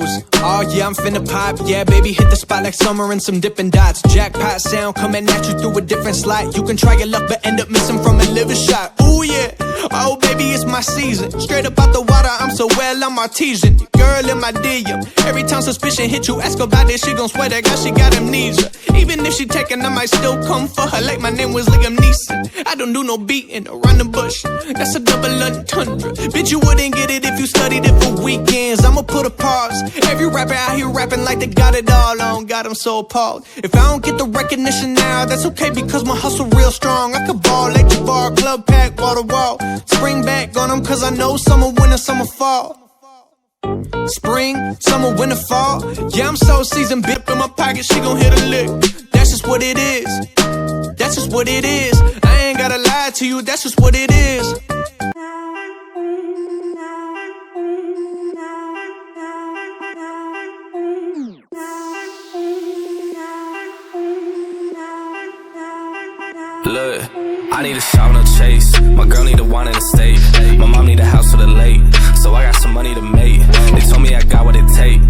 goes. Oh yeah, I'm finna pop. Yeah, baby, hit the spot like summer and some dipping dots. Jackpot sound coming at you through a different slot. You can try your luck, but end up missing from a liver shot. Ooh yeah, oh baby, it's my season. Straight up out the water, I'm so well, I'm artesian. Girl in my DM. Every time suspicion hit you, ask about it, she gon' swear that girl, she got amnesia. Even if she taken, I might still come for her like my name was Liam Neeson. I don't do no beating around the bush. That's a double entendre. Bitch, you wouldn't get it if you studied it for weekends. I'ma put a pause. Every rapper out here rapping like they got it all on. God, I'm so appalled. If I don't get the recognition now, that's okay because my hustle real strong. I could ball like the bar, club pack, wall to wall. Spring back on them cause I know summer, winter, summer, fall. Spring, summer, winter, fall. Yeah, I'm so seasoned, bip in my pocket, she gon' hit a lick. That's just what it is. That's just what it is. I ain't gotta lie to you, that's just what it is. Look, I need a shot, no chase. My girl need a wine in the state. My mom need a house for the late. So I got some money to make. They told me I got what it take.